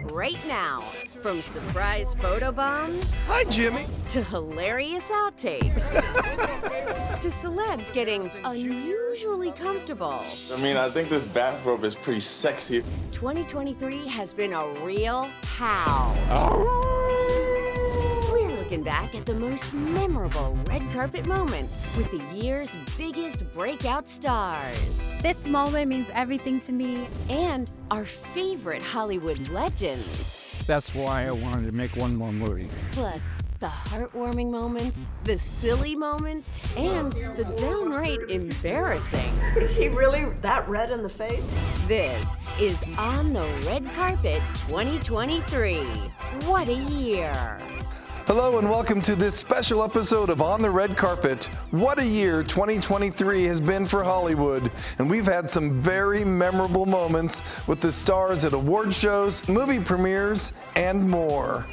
right now. From surprise photobombs. Hi, Jimmy. To hilarious outtakes. To celebs getting unusually comfortable. I mean, I think this bathrobe is pretty sexy. 2023 has been a real pow. We're looking back at the most memorable red carpet moments with the year's biggest breakout stars. This moment means everything to me. And our favorite Hollywood legends. That's why I wanted to make one more movie. Plus, the heartwarming moments, the silly moments, and the downright embarrassing. Is he really that red in the face? This is On the Red Carpet 2023. What a year! Hello and welcome to this special episode of On the Red Carpet. What a year 2023 has been for Hollywood, and we've had some very memorable moments with the stars at award shows, movie premieres, and more.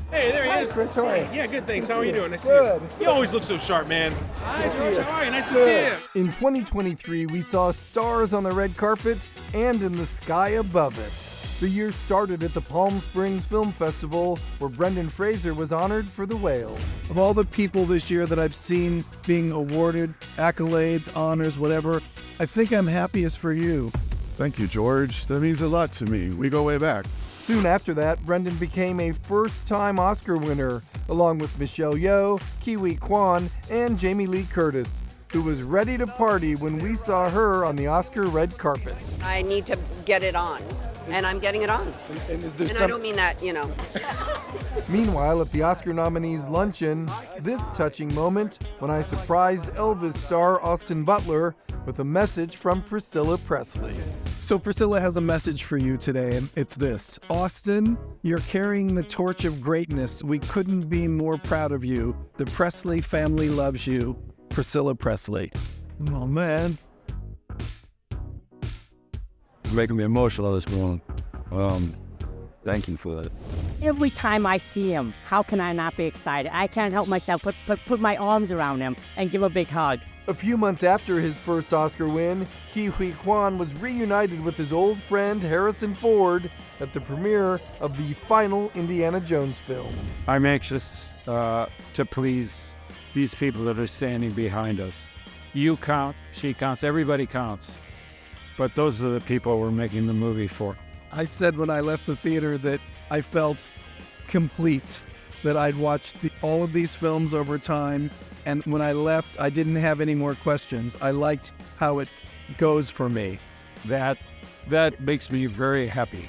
Hey, there he is. Hi, Chris. How are you? Yeah, good, thanks. How are you doing? Nice Good. to see you. You always look so sharp, man. Hi, George. How are you? Nice to see you. In 2023, we saw stars on the red carpet and in the sky above it. The year started at the Palm Springs Film Festival, where Brendan Fraser was honored for The Whale. Of all the people this year that I've seen being awarded accolades, honors, whatever, I think I'm happiest for you. Thank you, George. That means a lot to me. We go way back. Soon after that, Brendan became a first-time Oscar winner, along with Michelle Yeoh, Kiwi Kwan, and Jamie Lee Curtis, who was ready to party when we saw her on the Oscar red carpet. I need to get it on, and I'm getting it on. And I don't mean that, Meanwhile, at the Oscar nominees' luncheon, this touching moment when I surprised Elvis star Austin Butler with a message from Priscilla Presley. So Priscilla has a message for you today, and it's this. Austin, you're carrying the torch of greatness. We couldn't be more proud of you. The Presley family loves you. Priscilla Presley. Oh, man. You're making me emotional this morning. Thank you for that. Every time I see him, how can I not be excited? I can't help myself put my arms around him and give a big hug. A few months after his first Oscar win, Kiwi Kwan was reunited with his old friend Harrison Ford at the premiere of the final Indiana Jones film. I'm anxious to please these people that are standing behind us. You count, she counts, everybody counts. But those are the people we're making the movie for. I said when I left the theater that I felt complete, that I'd watched all of these films over time, and when I left, I didn't have any more questions. I liked how it goes for me. That makes me very happy.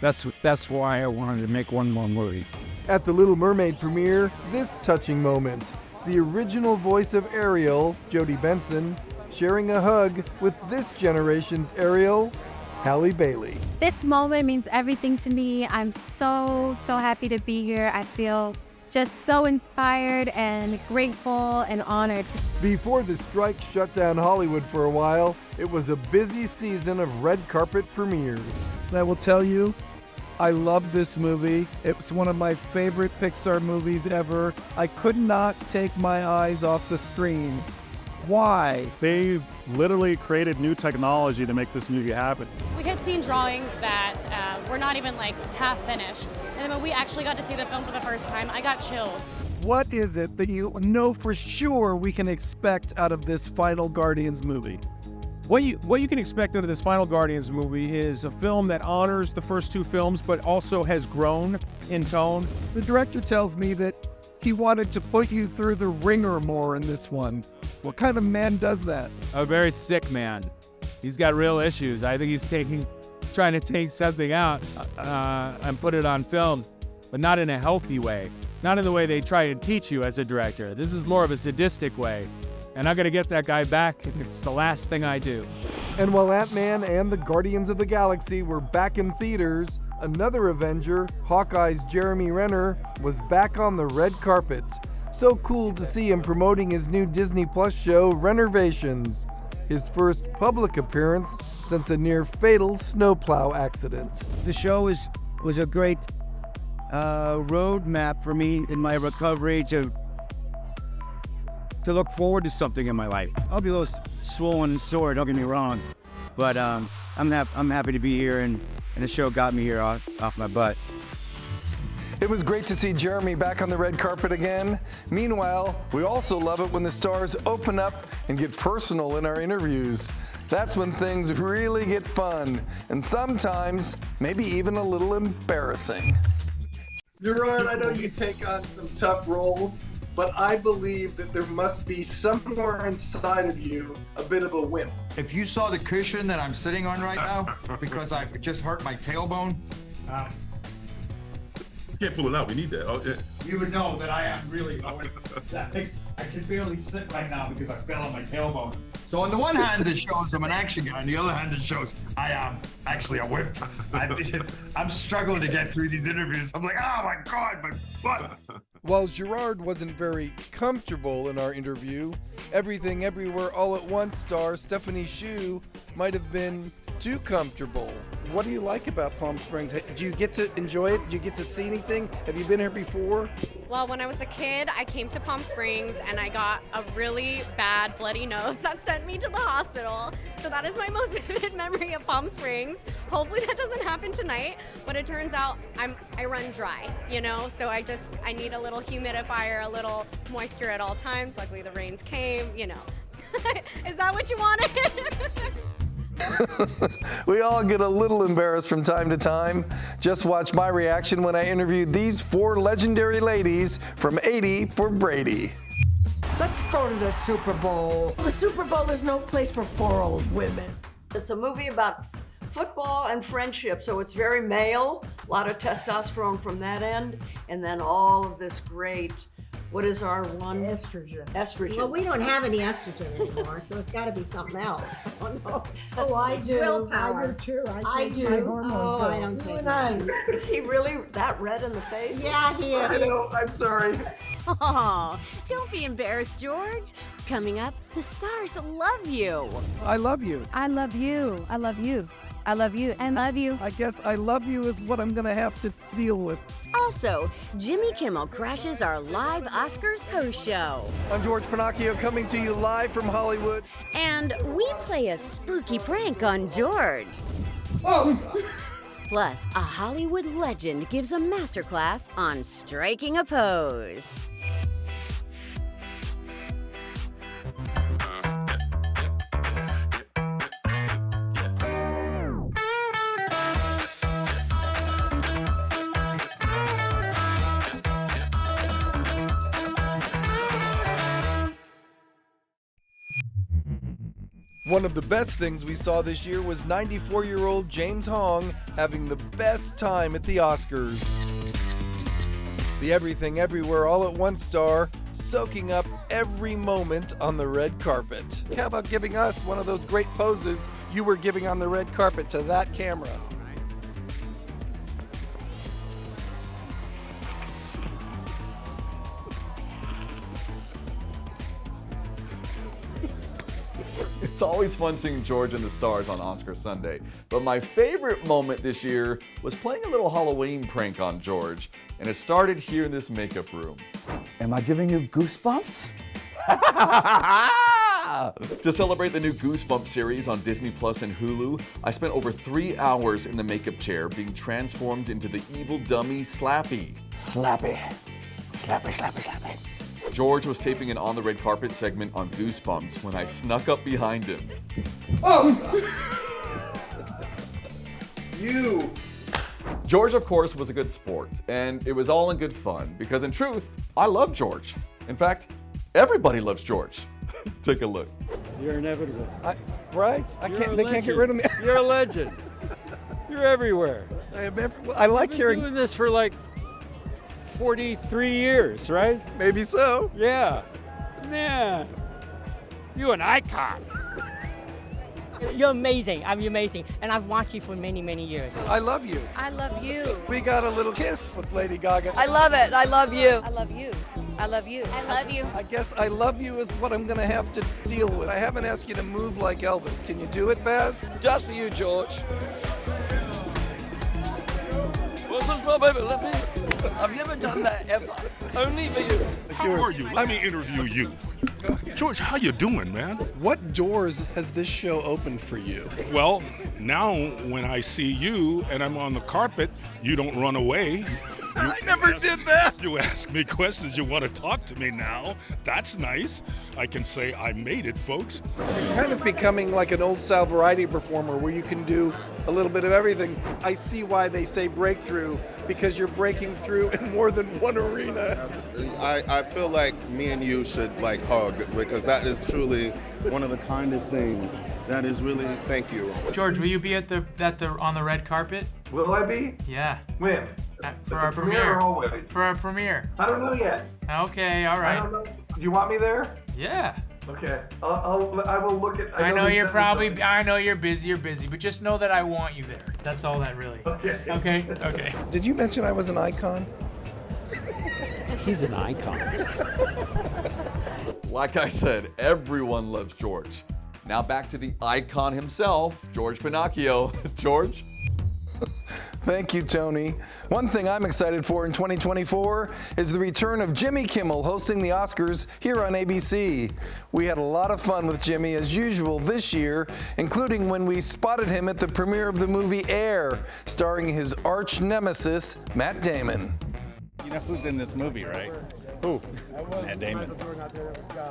That's why I wanted to make one more movie. At the Little Mermaid premiere, this touching moment. The original voice of Ariel, Jodie Benson, sharing a hug with this generation's Ariel, Halle Bailey. This moment means everything to me. I'm so happy to be here. I feel just so inspired and grateful and honored. Before the strike shut down Hollywood for a while, it was a busy season of red carpet premieres. And I will tell you, I love this movie. It's one of my favorite Pixar movies ever. I could not take my eyes off the screen. Why? They literally created new technology to make this movie happen. We had seen drawings that were not even half finished. And then when we actually got to see the film for the first time, I got chilled. What is it that you know for sure we can expect out of this final Guardians movie? What you can expect out of this final Guardians movie is a film that honors the first two films, but also has grown in tone. The director tells me that he wanted to put you through the ringer more in this one. What kind of man does that? A very sick man. He's got real issues. I think he's trying to take something out and put it on film, but not in a healthy way. Not in the way they try to teach you as a director. This is more of a sadistic way. And I'm going to get that guy back, and it's the last thing I do. And while Ant-Man and the Guardians of the Galaxy were back in theaters, another Avenger, Hawkeye's Jeremy Renner, was back on the red carpet. So cool to see him promoting his new Disney Plus show, Renovations, his first public appearance since a near-fatal snowplow accident. The show was a great roadmap for me in my recovery to look forward to something in my life. I'll be a little swollen and sore, don't get me wrong, but I'm happy to be here, and and the show got me here off my butt. It was great to see Jeremy back on the red carpet again. Meanwhile, we also love it when the stars open up and get personal in our interviews. That's when things really get fun, and sometimes maybe even a little embarrassing. Gerard, I know you take on some tough roles, but I believe that there must be somewhere inside of you a bit of a wimp. If you saw the cushion that I'm sitting on right now, because I've just hurt my tailbone, you can't pull it out. We need that. Oh, yeah. you would know that I am really. I can barely sit right now because I fell on my tailbone. So on the one hand, it shows I'm an action guy. On the other hand, it shows I am actually a wimp. I'm struggling to get through these interviews. I'm like, oh my God, my butt. While Gerard wasn't very comfortable in our interview, Everything Everywhere All at Once star Stephanie Hsu might have been too comfortable. What do you like about Palm Springs? Do you get to enjoy it? Do you get to see anything? Have you been here before? Well, when I was a kid, I came to Palm Springs and I got a really bad bloody nose that sent me to the hospital. So that is my most vivid memory of Palm Springs. Hopefully that doesn't happen tonight, but it turns out I run dry, so I need a little humidifier, a little moisture at all times. Luckily the rains came, Is that what you wanted? We all get a little embarrassed from time to time. Just watch my reaction when I interviewed these 4 legendary ladies from 80 for Brady. Let's go to the Super Bowl. The Super Bowl is no place for 4 old women. It's a movie about football and friendship, so it's very male, a lot of testosterone from that end, and then all of this great, what is our one? Estrogen. Well, we don't have any estrogen anymore, so it's got to be something else. Oh, no. Oh, I do. Willpower. I do too. I do. Oh, I don't take that. Is he really that red in the face? Yeah, he is. I know, I'm sorry. Oh, don't be embarrassed, George. Coming up, the stars love you. I love you. I love you. I love you. I love you and love you. I guess I love you is what I'm going to have to deal with. Also, Jimmy Kimmel crashes our live Oscars post show. I'm George Pinocchio coming to you live from Hollywood. And we play a spooky prank on George. Oh! Plus, a Hollywood legend gives a masterclass on striking a pose. One of the best things we saw this year was 94-year-old James Hong having the best time at the Oscars. The Everything Everywhere All at Once star soaking up every moment on the red carpet. How about giving us one of those great poses you were giving on the red carpet to that camera? It's always fun seeing George and the stars on Oscar Sunday, but my favorite moment this year was playing a little Halloween prank on George, and it started here in this makeup room. Am I giving you goosebumps? To celebrate the new Goosebumps series on Disney Plus and Hulu, I spent over 3 hours in the makeup chair being transformed into the evil dummy Slappy. Slappy. Slappy, slappy, slappy. George was taping an On the Red Carpet segment on Goosebumps when I snuck up behind him. Oh! You! George, of course, was a good sport, and it was all in good fun, because in truth, I love George. In fact, everybody loves George. Take a look. You're inevitable. Right? They can't get rid of me. You're a legend. You're everywhere. I like hearing. You've been doing this for like 43 years, right? Maybe so. Yeah. Yeah. You're an icon. You're amazing. I'm amazing. And I've watched you for many, many years. I love you. I love you. We got a little kiss with Lady Gaga. I love it. I love you. I love you. I love you. I love you. I guess I love you is what I'm going to have to deal with. I haven't asked you to move like Elvis. Can you do it, Baz? Just for you, George. What's this for, baby? Let me. I've never done that ever. Only for you. How are you? Let me interview you. George, how you doing, man? What doors has this show opened for you? Well, now when I see you and I'm on the carpet, you don't run away. I never did that. You ask me questions, you want to talk to me now. That's nice. I can say I made it, folks. You're kind of becoming like an old-style variety performer where you can do a little bit of everything. I see why they say breakthrough, because you're breaking through in more than one arena. I feel like me and you should like hug, because that is truly one of the kindest things. That is really, thank you. George, will you be at the on the red carpet? Will I be? Yeah. When? For our premiere. Or always? For our premiere. I don't know yet. Okay, all right. I don't know. Do you want me there? Yeah. Okay. I will look at. I know you're probably. I know you're busy, but just know that I want you there. That's all that really. Okay. Okay. Okay. Did you mention I was an icon? He's an icon. Like I said, everyone loves George. Now back to the icon himself, George Pinocchio. George? Thank you, Tony. One thing I'm excited for in 2024 is the return of Jimmy Kimmel hosting the Oscars here on ABC. We had a lot of fun with Jimmy as usual this year, including when we spotted him at the premiere of the movie Air, starring his arch nemesis, Matt Damon. You know who's in this movie, right? Who? Matt Damon.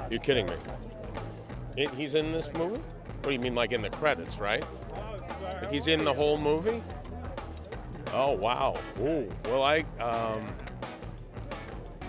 You're kidding me. He's in this movie? What do you mean, like in the credits, right? Like he's in the whole movie? Oh, wow. Ooh. Well,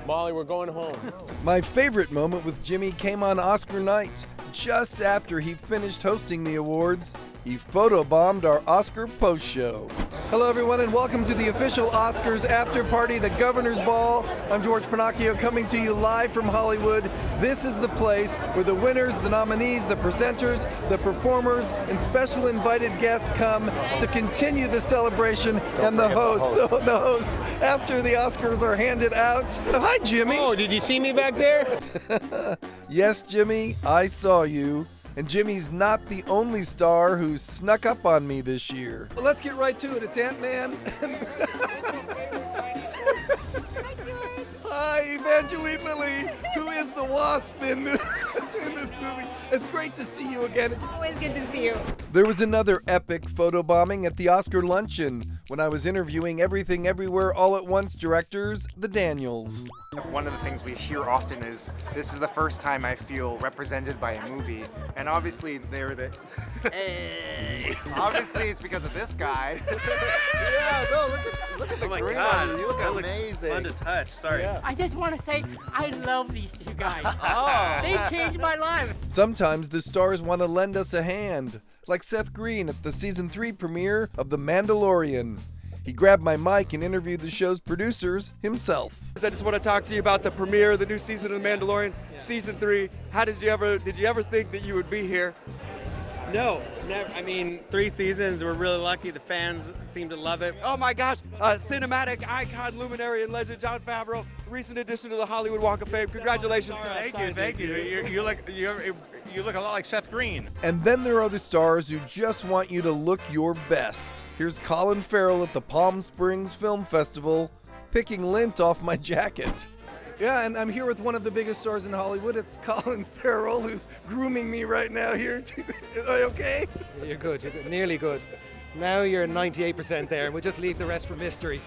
Molly, we're going home. My favorite moment with Jimmy came on Oscar night. Just after he finished hosting the awards, he photobombed our Oscar post show. Hello, everyone, and welcome to the official Oscars after party, the Governor's Ball. I'm George Pinocchio, coming to you live from Hollywood. This is the place where the winners, the nominees, the presenters, the performers, and special invited guests come to continue the celebration, and the host after the Oscars are handed out. Hi, Jimmy. Oh, did you see me back there? Yes, Jimmy, I saw you. And Jimmy's not the only star who snuck up on me this year. Well, let's get right to it. It's Ant-Man. Hi, Evangeline Lilly, who is the Wasp in this movie. It's great to see you again. It's always good to see you. There was another epic photobombing at the Oscar luncheon when I was interviewing Everything Everywhere All at Once directors, the Daniels. One of the things we hear often is, this is the first time I feel represented by a movie. And obviously they're the... Hey! Obviously it's because of this guy. Yeah, no, look at the green on you. You look amazing. Fun to touch, sorry. Yeah. I just want to say I love these two guys. Oh, they changed my life. Sometimes the stars want to lend us a hand, like Seth Green at the season 3 premiere of The Mandalorian. He grabbed my mic and interviewed the show's producers himself. I just want to talk to you about the premiere of the new season of The Mandalorian, season 3. How did you ever think that you would be here? No, never. I mean, 3 seasons. We're really lucky. The fans seem to love it. Oh my gosh, cinematic icon, luminary, and legend Jon Favreau, recent addition to the Hollywood Walk of Fame. Congratulations. Thank you. You look a lot like Seth Green. And then there are the stars who just want you to look your best. Here's Colin Farrell at the Palm Springs Film Festival, picking lint off my jacket. Yeah, and I'm here with one of the biggest stars in Hollywood. It's Colin Farrell, who's grooming me right now here. Are you okay? You're good. Nearly good. Now you're 98% there, and we'll just leave the rest for mystery.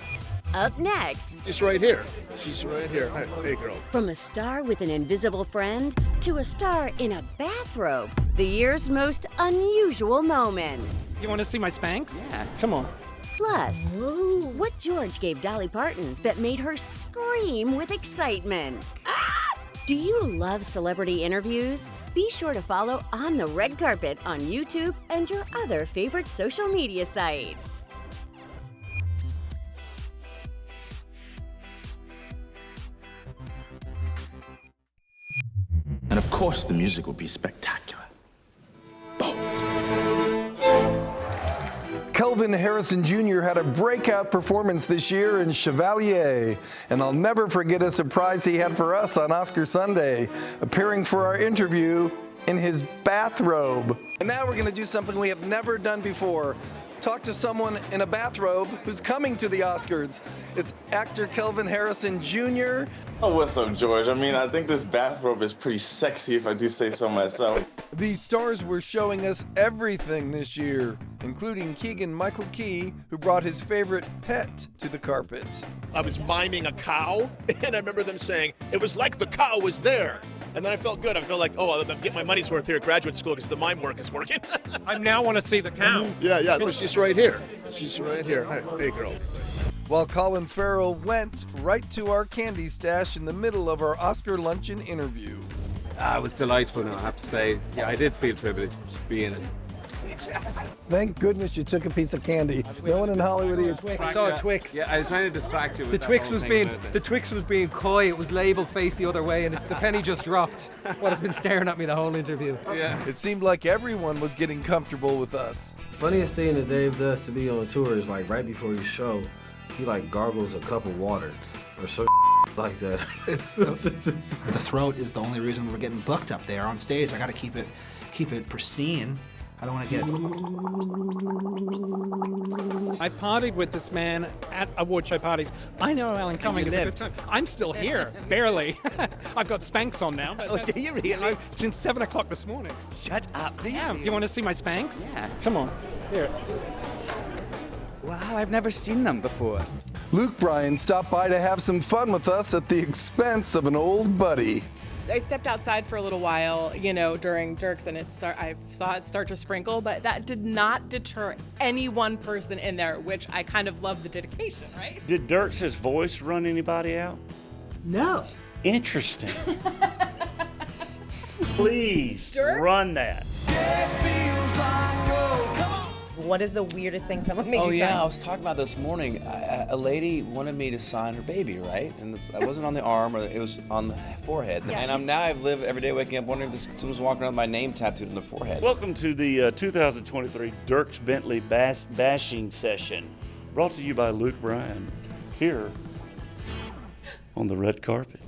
Up next. She's right here. Hey, girl. From a star with an invisible friend to a star in a bathrobe, the year's most unusual moments. You want to see my Spanx? Yeah, come on. Plus, what George gave Dolly Parton that made her scream with excitement. Do you love celebrity interviews? Be sure to follow On the Red Carpet on YouTube and your other favorite social media sites. And of course, the music will be spectacular. Kelvin Harrison Jr. had a breakout performance this year in Chevalier, and I'll never forget a surprise he had for us on Oscar Sunday, appearing for our interview in his bathrobe. And now we're going to do something we have never done before. talk to someone in a bathrobe who's coming to the Oscars. It's actor Kelvin Harrison Jr. Oh, what's up, George? I mean, I think this bathrobe is pretty sexy, if I do say so myself. These stars were showing us everything this year, including Keegan-Michael Key, who brought his favorite pet to the carpet. I was miming a cow, and I remember them saying, it was like the cow was there. And then I felt good. I felt like, oh, I'm getting my money's worth here at graduate school because the mime work is working. I now want to see the cow. Yeah, no, she's right here. She's right here. Hey, girl. While Colin Farrell went right to our candy stash in the middle of our Oscar luncheon interview. It was delightful, I have to say. Yeah, I did feel privileged to be in it. Thank goodness you took a piece of candy. No one in Hollywood eats. I saw a Twix. Yeah, I was trying to distract you with The Twix was being coy. It was labeled face the other way, and the penny just dropped. What has been staring at me the whole interview. Yeah. It seemed like everyone was getting comfortable with us. Funniest thing that Dave does to be on the tour is like right before his show, he like gargles a cup of water or so like that. The throat is the only reason we're getting booked up there on stage. I got to keep it pristine. I don't want to get... I partied with this man at award show parties. I know Alan Cumming is a good time. I'm still here, barely. I've got Spanx on now. Oh, do you really? Since 7 o'clock this morning. Shut up. Do you? Yeah. You want to see my Spanx? Yeah. Come on. Here. Wow, I've never seen them before. Luke Bryan stopped by to have some fun with us at the expense of an old buddy. I stepped outside for a little while, during Dirks, and I saw it start to sprinkle, but that did not deter any one person in there, which I kind of love the dedication, right? Did Dirks' voice run anybody out? No. Interesting. Please Dirks? Run that. What is the weirdest thing someone made you sign? Oh yeah, I was talking about this morning. A lady wanted me to sign her baby, right? And I wasn't on the arm, or it was on the forehead. Yeah. And I've lived every day waking up wondering if someone's walking around with my name tattooed on the forehead. Welcome to the 2023 Dirks Bentley bashing session, brought to you by Luke Bryan, here on the red carpet.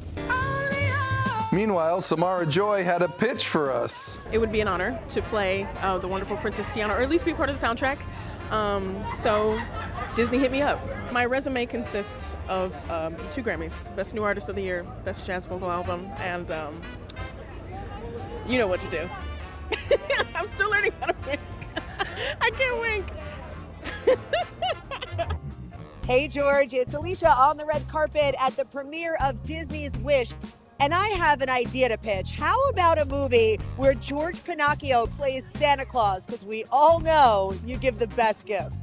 Meanwhile, Samara Joy had a pitch for us. It would be an honor to play the wonderful Princess Tiana, or at least be part of the soundtrack. So Disney hit me up. My resume consists of 2 Grammys, Best New Artist of the Year, Best Jazz Vocal Album, and you know what to do. I'm still learning how to wink. I can't wink. Hey George, it's Alicia on the red carpet at the premiere of Disney's Wish. And I have an idea to pitch. How about a movie where George Pinocchio plays Santa Claus? Because we all know you give the best gifts.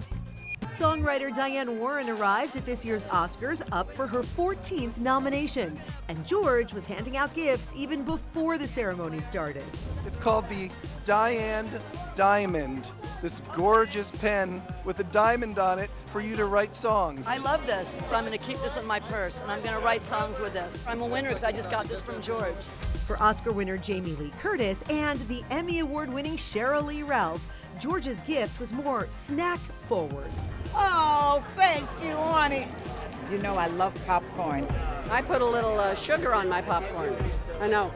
Songwriter Diane Warren arrived at this year's Oscars up for her 14th nomination. And George was handing out gifts even before the ceremony started. It's called the Diane Diamond. This gorgeous pen with a diamond on it for you to write songs. I love this. So I'm going to keep this in my purse, and I'm going to write songs with this. I'm a winner because I just got this from George. For Oscar winner Jamie Lee Curtis and the Emmy Award-winning Sheryl Lee Ralph, George's gift was more snack-forward. Oh, thank you, honey. You know I love popcorn. I put a little sugar on my popcorn. I know.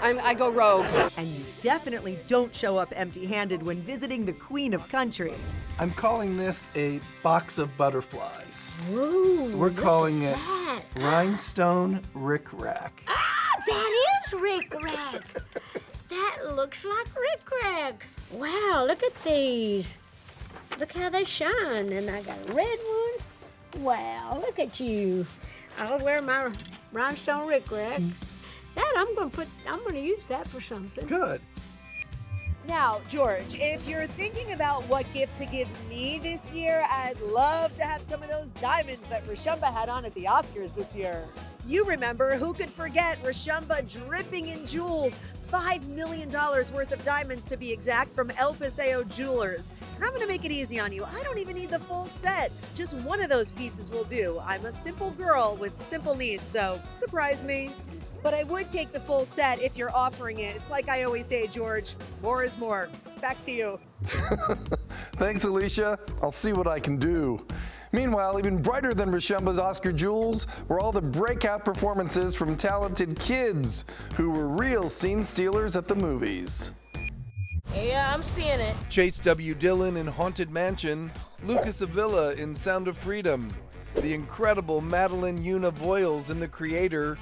I go rogue. And you definitely don't show up empty-handed when visiting the Queen of Country. I'm calling this a box of butterflies. Whoa, We're calling it that? Rhinestone Rick Rack. That is Rick Rack. That looks like Rick Rack. Wow, look at these. Look how they shine. And I got a red one. Wow, look at you. I'll wear my rhinestone Rick Rack. That I'm gonna use that for something. Good. Now, George, if you're thinking about what gift to give me this year, I'd love to have some of those diamonds that Rashumba had on at the Oscars this year. You remember, who could forget Rashumba dripping in jewels, $5 million worth of diamonds to be exact, from El Paseo Jewelers. And I'm gonna make it easy on you. I don't even need the full set. Just one of those pieces will do. I'm a simple girl with simple needs, so surprise me. But I would take the full set if you're offering it. It's like I always say, George, more is more. Back to you. Thanks, Alicia. I'll see what I can do. Meanwhile, even brighter than Rashumba's Oscar jewels were all the breakout performances from talented kids who were real scene stealers at the movies. Yeah, I'm seeing it. Chase W. Dillon in Haunted Mansion, Lucas Avila in Sound of Freedom, the incredible Madeline Una Voiles in The Creator,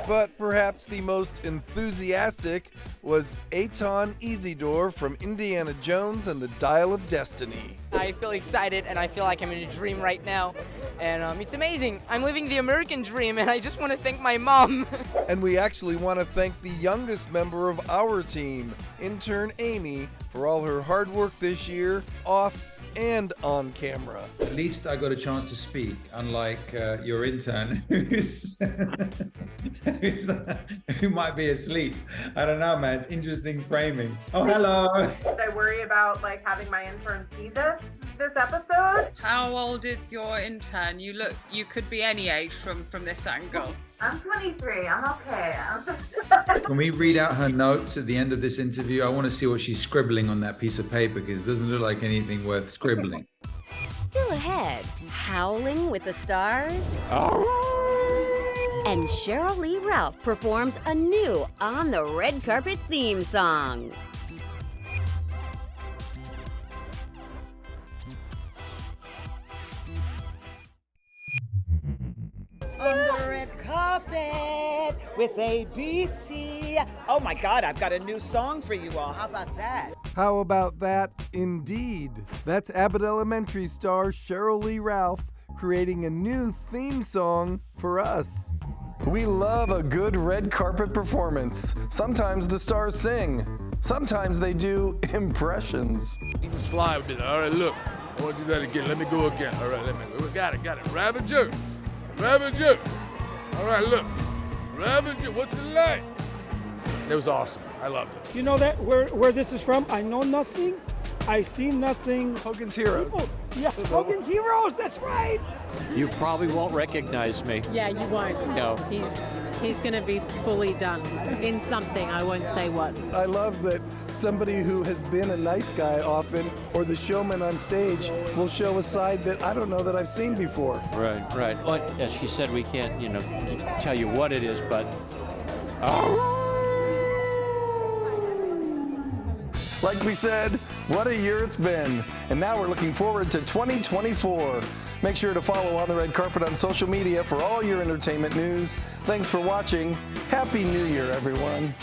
but perhaps the most enthusiastic was Eitan Isidore from Indiana Jones and the Dial of Destiny. I feel excited and I feel like I'm in a dream right now. And it's amazing. I'm living the American dream and I just want to thank my mom. And we actually want to thank the youngest member of our team, intern Amy, for all her hard work this year, off and on camera. At least I got a chance to speak, unlike your intern who might be asleep. I don't know, man. It's interesting framing. Oh, hello. Should I worry about like having my intern see this episode? How old is your intern? You could be any age from this angle. I'm 23. I'm okay. Can we read out her notes at the end of this interview? I want to see what she's scribbling on that piece of paper because it doesn't look like anything worth scribbling. Still ahead, Howling with the Stars. And Cheryl Lee Ralph performs a new On the Red Carpet theme song. On the red carpet with ABC. Oh my God, I've got a new song for you all. How about that? How about that, indeed? That's Abbott Elementary star Cheryl Lee Ralph creating a new theme song for us. We love a good red carpet performance. Sometimes the stars sing. Sometimes they do impressions. Even slide with it. All right, look. I want to do that again. Let me go again. All right, got it. Rabbit jerk. Rabbit jerk. All right, look. Rabbit jerk. What's it like? It was awesome. I loved it. You know that where this is from? I know nothing. I see nothing. Hogan's Heroes. Oh, yeah, Hogan's Heroes. That's right. You probably won't recognize me. Yeah, you won't. No. He's going to be fully done in something. I won't say what. I love that somebody who has been a nice guy often, or the showman on stage, will show a side that I don't know that I've seen before. Right. Well, as she said, we can't, tell you what it is, but. Like we said, what a year it's been. And now we're looking forward to 2024. Make sure to follow On the Red Carpet on social media for all your entertainment news. Thanks for watching. Happy New Year, everyone.